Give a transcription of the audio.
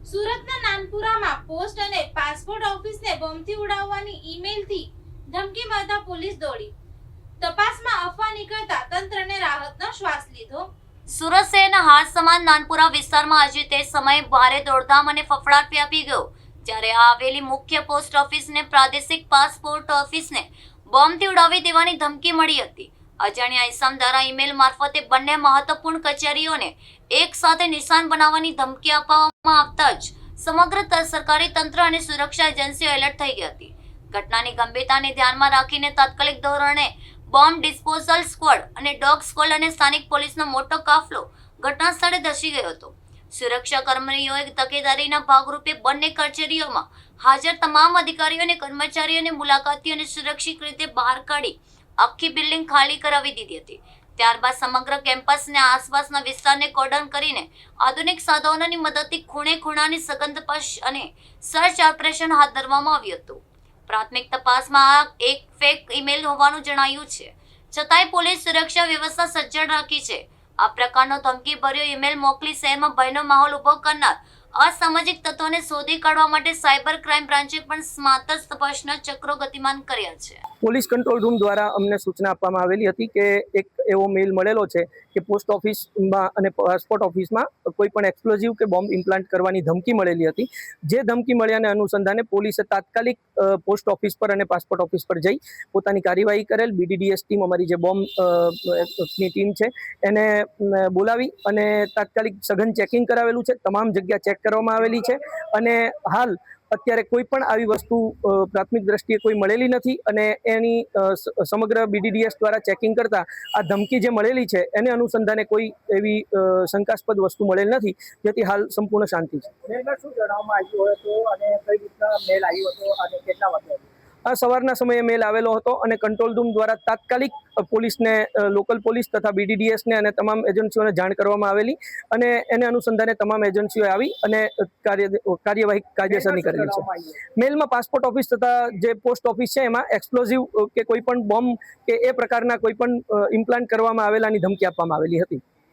સુરતના નાનપુરામાં પોસ્ટ અને પાસપોર્ટ ઓફિસને બોમ્બથી ઉડાવવાની ઈમેલથી ધમકી મળતા પોલીસ દોડી તપાસમાં અફવા નીકળતા તંત્રને રાહતનો શ્વાસ લીધો। સુરત શહેરના હાટ સમાન નાનપુરા વિસ્તારમાં આજે તે સમયે ભારે દોડધામ અને ફફડાટ વ્યાપી ગયો, જ્યારે આવેલી મુખ્ય પોસ્ટ ઓફિસને પ્રાદેશિક પાસપોર્ટ ઓફિસને બોમ્બથી ઉડાવી દેવાની ધમકી મળી હતી। અજાણ્યા ઇસમ દ્વારા ઈમેલ મારફતે બંને મહત્વપૂર્ણ કચેરીઓને એક સાથે નિશાન બનાવવાની ધમકી આપવામાં આવતા જ સમગ્ર સરકારી તંત્ર અને સુરક્ષા એજન્સીઓ એલર્ટ થઈ ગઈ હતી। ઘટનાની ગંભીરતાને ધ્યાનમાં રાખીને તાત્કાલિક ધોરણે બોમ્બ ડિસ્પોઝલ સ્ક્વોડ અને ડોગ સ્ક્વોડ અને સ્થાનિક પોલીસનો મોટો કાફલો ઘટના સ્થળે ધસી ગયો હતો। સુરક્ષા કર્મીઓએ તકેદારીના ભાગરૂપે બંને કચેરીઓમાં હાજર તમામ અધિકારીઓ અને કર્મચારીઓને મુલાકાતીઓને સુરક્ષિત રીતે બહાર કાઢી આખી બિલ્ડિંગ ખાલી કરાવી દીધી હતી। ત્યારબાદ સમગ્ર કેમ્પસને આસપાસના વિસ્તારને કોર્ડન કરીને આધુનિક સાધનોની મદદથી ખૂણે ખૂણાની સઘન તપાસ અને સર્ચ ઓપરેશન હાથ ધરવામાં આવ્યું હતું। પ્રાથમિક તપાસમાં આ એક ફેક ઈમેલ હોવાનું જણાયું છે, છતાંય પોલીસ સુરક્ષા વ્યવસ્થા સજ્જડ રાખી છે। આ પ્રકારનો ધમકીભર્યો ઈમેલ મોકલી શહેરમાં ભયનો માહોલ ઉભો કરનાર અસામાજિક તત્વોને શોધી કાઢવા માટે સાયબર ક્રાઇમ બ્રાન્ચે પણ સ્માર્ત તપાસના ચક્રો ગતિમાન કર્યા છે। પોલીસ કંટ્રોલ રૂમ દ્વારા અમને સૂચના આપવામાં આવેલી હતી કે એક એવો મેલ મળેલો છે કે પોસ્ટ ઓફિસમાં અને પાસપોર્ટ ઓફિસમાં કોઈ પણ એક્સપ્લોઝિવ કે બોમ્બ ઇમ્પ્લાન્ટ કરવાની ધમકી મળેલી હતી। જે ધમકી મળ્યાને અનુસંધાને પોલીસે તાત્કાલિક પોસ્ટ ઓફિસ પર અને પાસપોર્ટ ઓફિસ પર જઈ પોતાની કાર્યવાહી કરેલ। BDDS ટીમ, અમારી જે બોમ્બની ટીમ છે, એને બોલાવી અને તાત્કાલિક સઘન ચેકિંગ કરાવેલું છે। તમામ જગ્યા ચેક કરવામાં આવેલી છે અને હાલ અત્યારે કોઈ પણ આવી વસ્તુ પ્રાથમિક દ્રષ્ટિએ કોઈ મળેલી નથી અને એની સમગ્ર BDDS દ્વારા ચેકિંગ કરતા આ ધમકી જે મળેલી છે એને અનુસંધાને કોઈ એવી શંકાસ્પદ વસ્તુ મળેલ નથી, જેથી હાલ સંપૂર્ણ શાંતિ છે। મેલમાં શું જણાવવામાં આવ્યું હતું અને કઈ રીતના મેલ આવ્યો હતો અને કેટલા વાગે? આ સવારના સમયે મેલ આવેલો હતો અને કંટ્રોલ રૂમ દ્વારા તાત્કાલિક પોલીસને, લોકલ પોલીસ તથા BDDSને અને તમામ એજન્સીઓને જાણ કરવામાં આવેલી અને એને અનુસંધાને તમામ એજન્સીઓ આવી અને કાર્યવાહી કાયદેસરની કરેલી છે। મેલમાં પાસપોર્ટ ઓફિસ તથા જે પોસ્ટ ઓફિસ છે એમાં એક્સપ્લોઝિવ કે કોઈ પણ બોમ્બ કે એ પ્રકારના કોઈ પણ ઇમ્પ્લાન્ટ કરવામાં આવેલાની ધમકી આપવામાં આવેલી હતી।